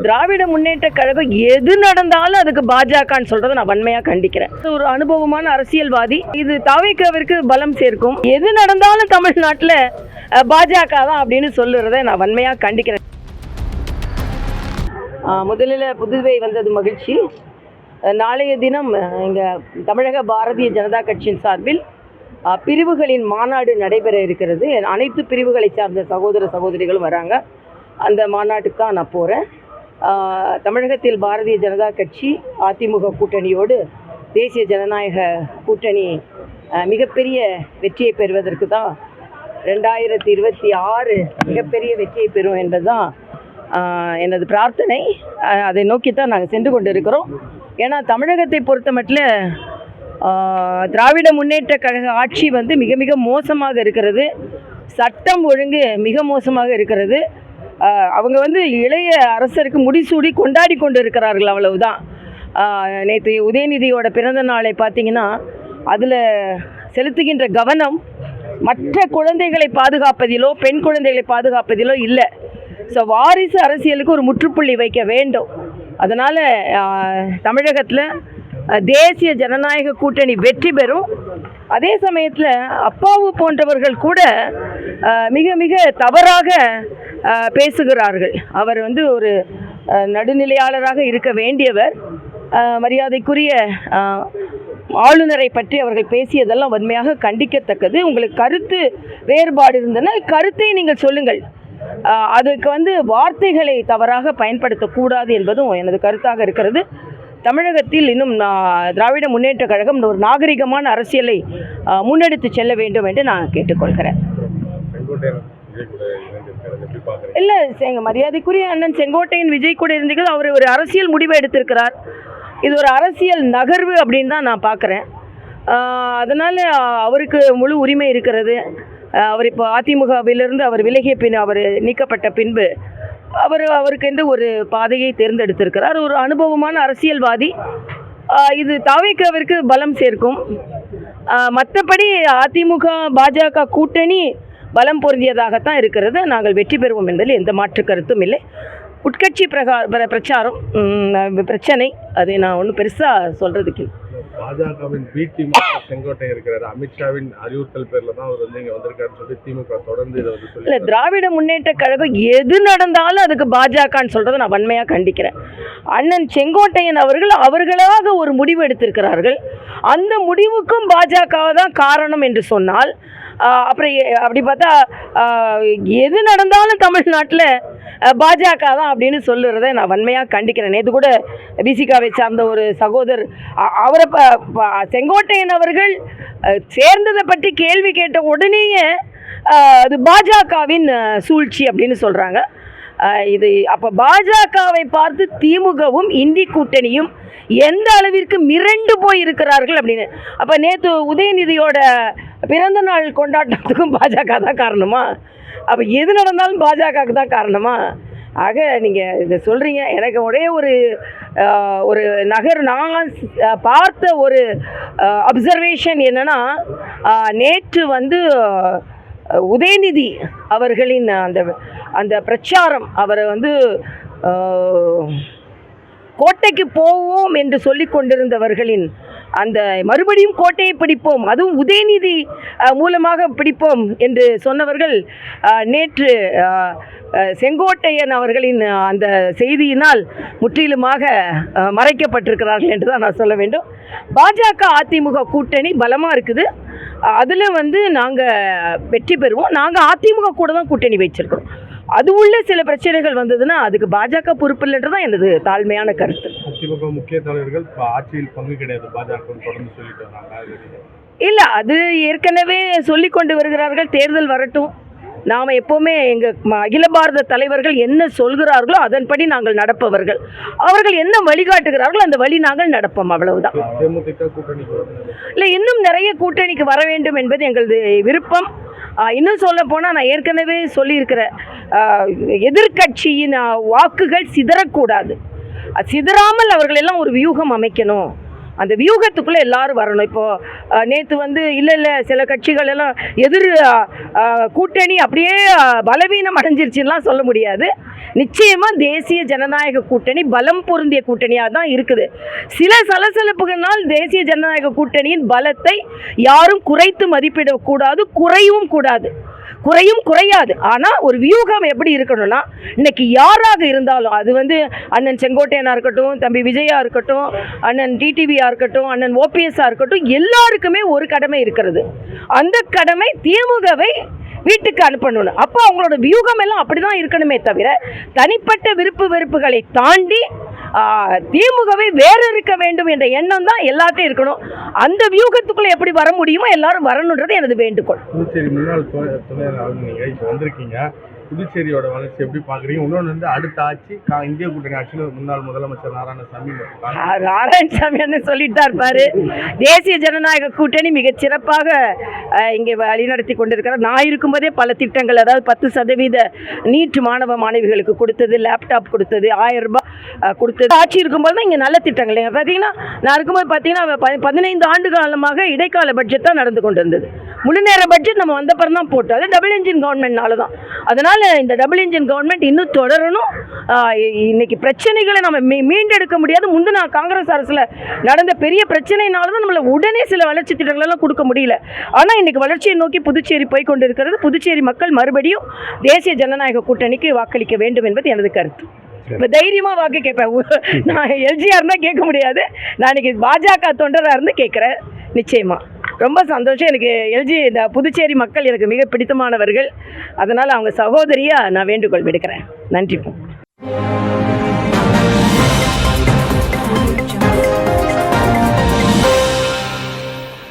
திராவிட முன்னேற்ற கழகம் எது நடந்தாலும் அதுக்கு பாஜகன்னு சொல்றதை நான் வன்மையா கண்டிக்கிறேன். ஒரு அனுபவமான அரசியல்வாதி, இது தாவேக்காவிற்கு பலம் சேர்க்கும். எது நடந்தாலும் தமிழ்நாட்டில் பாஜக தான் அப்படின்னு சொல்லுறதை நான் வன்மையா கண்டிக்கிறேன். முதலில் புதுவை வந்தது மகிழ்ச்சி. நாளைய தினம் இங்கே தமிழக பாரதிய ஜனதா கட்சியின் சார்பில் பிரிவுகளின் மாநாடு நடைபெற இருக்கிறது. அனைத்து பிரிவுகளை சார்ந்த சகோதர சகோதரிகளும் வராங்க. அந்த மாநாட்டுக்கு தான் நான் போகிறேன். தமிழகத்தில் பாரதிய ஜனதா கட்சி அதிமுக கூட்டணியோடு தேசிய ஜனநாயக கூட்டணி மிகப்பெரிய வெற்றியை பெறுவதற்கு தான் 2026 மிகப்பெரிய வெற்றியை பெறும் என்பது தான் எனது பிரார்த்தனை. அதை நோக்கி தான் நாங்கள் சென்று கொண்டு இருக்கிறோம். ஏன்னா தமிழகத்தை பொறுத்த மட்டும் திராவிட முன்னேற்ற கழக ஆட்சி மிக மிக மோசமாக இருக்கிறது. சட்டம் ஒழுங்கு மிக மோசமாக இருக்கிறது. அவங்க இளைய அரசருக்கு முடிசூடி கொண்டாடி கொண்டு இருக்கிறார்கள், அவ்வளவுதான். நேற்று உதயநிதியோட பிறந்த நாளை பார்த்தீங்கன்னா அதில் செலுத்துகின்ற கவனம் மற்ற குழந்தைகளை பாதுகாப்பதிலோ பெண் குழந்தைகளை பாதுகாப்பதிலோ இல்லை. ஸோ வாரிசு அரசியலுக்கு ஒரு முற்றுப்புள்ளி வைக்க வேண்டும். அதனால் தமிழகத்தில் தேசிய ஜனநாயக கூட்டணி வெற்றி பெறும். அதே சமயத்தில் அப்பாவு போன்றவர்கள் கூட மிக மிக தவறாக பேசுகிறார்கள். அவர் ஒரு நடுநிலையாளராக இருக்க வேண்டியவர். மரியாதைக்குரிய ஆளுநரை பற்றி அவர்கள் பேசியதெல்லாம் வன்மையாக கண்டிக்கத்தக்கது. உங்களுக்கு கருத்து வேறுபாடு இருந்தனால் கருத்தை நீங்கள் சொல்லுங்கள். அதுக்கு வார்த்தைகளை தவறாக பயன்படுத்தக்கூடாது என்பதும் எனது கருத்தாக இருக்கிறது. தமிழகத்தில் இன்னும் திராவிட முன்னேற்ற கழகம் ஒரு நாகரிகமான அரசியலை முன்னெடுத்து செல்ல வேண்டும் என்று நான் கேட்டுக்கொள்கிறேன். இல்லை, மரியாதைக்குரிய அண்ணன் செங்கோட்டையன் விஜய் கூட இருந்தீர்கள். அவர் ஒரு அரசியல் முடிவை எடுத்திருக்கிறார். இது ஒரு அரசியல் நகர்வு அப்படின்னு தான் நான் பார்க்குறேன். அதனால் அவருக்கு முழு உரிமை இருக்கிறது. அவர் இப்போ அதிமுகவிலிருந்து அவர் விலகிய பின், அவர் நீக்கப்பட்ட பின்பு அவருக்கு ஒரு பாதையை தேர்ந்தெடுத்திருக்கிறார். ஒரு அனுபவமான அரசியல்வாதி. இது தாவேக்காவிற்கு பலம் சேர்க்கும். மற்றபடி அதிமுக பாஜக கூட்டணி பலம் பொருந்தியதாகத்தான் இருக்கிறது. நாங்கள் வெற்றி பெறுவோம் என்பதில் எந்த மாற்று கருத்தும் இல்லை. உட்கட்சி பிரச்சாரம் பிரச்சனை, அதை நான் ஒன்றும் பெருசாக சொல்கிறதுக்கு இல்லை. பாஜகவின் பி-டீம் செங்கோட்டை இருக்கிறார். அமித்ஷாவின் அறிவுறுத்தல் பேரில் தான் அவர் இங்கே வந்திருக்காருன்னு சொல்லி திமுக தொடர்ந்து இதை சொல்லி. இல்லை, திராவிட முன்னேற்ற கழகம் எது நடந்தாலும் அதுக்கு பாஜகன்னு சொல்கிறத நான் வன்மையாக கண்டிக்கிறேன். அண்ணன் செங்கோட்டையன் அவர்களாக ஒரு முடிவு எடுத்திருக்கிறார்கள். அந்த முடிவுக்கும் பாஜக தான் காரணம் என்று சொன்னால், அப்புறம் அப்படி பார்த்தா எது நடந்தாலும் தமிழ்நாட்டில் பாஜக தான் அப்படின்னு சொல்லுறதை நான் வன்மையாக கண்டிக்கிறேன். நேற்று கூட பிசிகாவை சார்ந்த ஒரு சகோதரர் அவரை செங்கோட்டையன் அவர்கள் சேர்ந்ததை பற்றி கேள்வி கேட்ட உடனேயே அது பாஜகவின் சூழ்ச்சி அப்படின்னு சொல்கிறாங்க. இது அப்போ பாஜகவை பார்த்து திமுகவும் இந்தி கூட்டணியும் எந்த அளவிற்கு மிரண்டு போய் இருக்கிறார்கள் அப்படின்னு. அப்போ நேற்று உதயநிதியோட பிறந்த நாள் கொண்டாட்டத்துக்கும் பாஜக தான் காரணமா? அப்போ எது நடந்தாலும் பாஜகவுக்கு தான் காரணமா? ஆக நீங்கள் இதை சொல்கிறீங்க. எனக்கு ஒரே ஒரு நான் பார்த்த ஒரு அப்சர்வேஷன் என்னென்னா, நேற்று உதயநிதி அவர்களின் அந்த பிரச்சாரம், அவரை கோட்டைக்கு போவோம் என்று சொல்லி கொண்டிருந்தவர்களின் அந்த மறுபடியும் கோட்டையை பிடிப்போம், அதுவும் உதயநிதி மூலமாக பிடிப்போம் என்று சொன்னவர்கள் நேற்று செங்கோட்டையன் அவர்களின் அந்த செய்தியினால் முற்றிலுமாக மறைக்கப்பட்டிருக்கிறார்கள் என்று தான் நான் சொல்ல வேண்டும். பாஜக அதிமுக கூட்டணி பலமாக இருக்குது. அதில் நாங்கள் வெற்றி பெறுவோம். நாங்கள் அதிமுக கூட தான் கூட்டணி வச்சிருக்கிறோம். அது உள்ள சில பிரச்சனைகள் வந்ததுன்னா அதுக்கு பாஜக பொறுப்பு இல்லைன்றதான் எனது தாழ்மையான கருத்து. அதிமுக முக்கிய தலைவர்கள் ஆட்சியில் பங்கு கிடையாது பாஜக தொடர்ந்து சொல்லிட்டு வராங்க. இல்லை, அது ஏற்கனவே சொல்லி கொண்டு வருகிறார்கள். தேர்தல் வரட்டும். நாம் எப்போவுமே எங்கள் அகில பாரத தலைவர்கள் என்ன சொல்கிறார்களோ அதன்படி நாங்கள் நடப்பவர்கள். அவர்கள் என்ன வழிகாட்டுகிறார்களோ அந்த வழி நாங்கள் நடப்போம், அவ்வளவுதான். இல்லை, இன்னும் நிறைய கூட்டணிக்கு வர வேண்டும் என்பது எங்களது விருப்பம். இன்னும் சொல்ல போனால், நான் ஏற்கனவே சொல்லியிருக்கிறேன், எதிர்கட்சியின் வாக்குகள் சிதறக்கூடாது. சிதறாமல் அவர்கள் எல்லாம் ஒரு வியூகம் அமைக்கணும். அந்த வியூகத்துக்குள்ளே எல்லாரும் வரணும். இப்போது நேற்று வந்து இல்லை சில கட்சிகள் எல்லாம் எதிர் கூட்டணி அப்படியே பலவீனம் அடைஞ்சிருச்சுலாம் சொல்ல முடியாது. நிச்சயமாக தேசிய ஜனநாயக கூட்டணி பலம் பொருந்திய கூட்டணியாக தான் இருக்குது. சில சலசலப்புகளால் தேசிய ஜனநாயக கூட்டணியின் பலத்தை யாரும் குறைத்து மதிப்பிடக்கூடாது, குறையவும் கூடாது, குறையும் குறையாது. ஆனால் ஒரு வியூகம் எப்படி இருக்கணும்னா, இன்னைக்கு யாராக இருந்தாலும், அது வந்து அண்ணன் செங்கோட்டையனாக இருக்கட்டும், தம்பி விஜயா இருக்கட்டும், அண்ணன் டிடிவியாக இருக்கட்டும், அண்ணன் ஓபிஎஸ்ஸாக இருக்கட்டும், எல்லாருக்குமே ஒரு கடமை இருக்கிறது. அந்த கடமை திமுகவை வீட்டுக்கு அனுப்பணும். அப்போ அவங்களோட வியூகம் எல்லாம் அப்படி தான் இருக்கணுமே தவிர, தனிப்பட்ட விருப்பு வெறுப்புகளை தாண்டி திமுகவை வேறு இருக்க வேண்டும் என்ற எண்ணம் தான் எல்லாத்தையும் இருக்கணும். அந்த வியூகத்துக்குள்ளே எப்படி வர முடியுமோ எல்லாரும் வரணுன்றது எனது வேண்டுகோள். புதுச்சேரி முன்னாள் துணைவர் நீங்கள் இப்போ வந்திருக்கீங்க, புதுச்சேரியோட வளர்ச்சி எப்படி பார்க்குறீங்க? இன்னொன்று வந்து அடுத்த ஆட்சி இந்திய கூட்டணி ஆட்சியில் முன்னாள் முதலமைச்சர் நாராயணசாமி என்ன சொல்லிட்டு தான் இருப்பாரு. தேசிய ஜனநாயக கூட்டணி மிகச் சிறப்பாக இங்கே வழிநடத்தி கொண்டிருக்கிறார். நான் இருக்கும்போதே பல திட்டங்கள், அதாவது 10% நீட் மாணவ மாணவிகளுக்கு கொடுத்தது, லேப்டாப் கொடுத்தது, 1000 ரூபாய் கொடுத்தது. ஆட்சி இருக்கும்போது தான் இங்கே நல்ல திட்டங்கள் பார்த்தீங்கன்னா, நான் இருக்கும்போது பார்த்தீங்கன்னா 15 ஆண்டு காலமாக இடைக்கால பட்ஜெட் தான் நடந்து கொண்டு இருந்தது. முழு நேர பட்ஜெட் நம்ம வந்தப்பறம் தான் போட்டோம். அது டபுள் இன்ஜின் கவர்மெண்ட்னால தான். அதனால் இந்த டபுள் இன்ஜின் கவர்மெண்ட் இன்னும் தொடரணும். இன்னைக்கு பிரச்சனைகளை நம்ம மீண்டெடுக்க முடியாது. முந்தின காங்கிரஸ் அரசில் நடந்த பெரிய பிரச்சனைனால தான் நம்மளை உடனே சில வளர்ச்சி திட்டங்களெல்லாம் கொடுக்க முடியல. ஆனால் இன்னைக்கு வளர்ச்சியை நோக்கி புதுச்சேரி போய் கொண்டு இருக்கிறது. புதுச்சேரி மக்கள் மறுபடியும் தேசிய ஜனநாயக கூட்டணிக்கு வாக்களிக்க வேண்டும் என்பது எனது கருத்து. இப்போ தைரியமாக வாக்கு கேட்பேன். நான் எல்ஜிஆர் தான் கேட்க முடியாது, நான் இன்னைக்கு பாஜக தொண்டராக இருந்து கேட்குறேன். நிச்சயமாக ரொம்ப சந்தோஷம். எனக்கு இந்த புதுச்சேரி மக்கள் எனக்கு மிக பிடித்தமானவர்கள். அதனால் அவங்க சகோதரியாக நான் வேண்டுகோள் விடுக்கிறேன். நன்றி.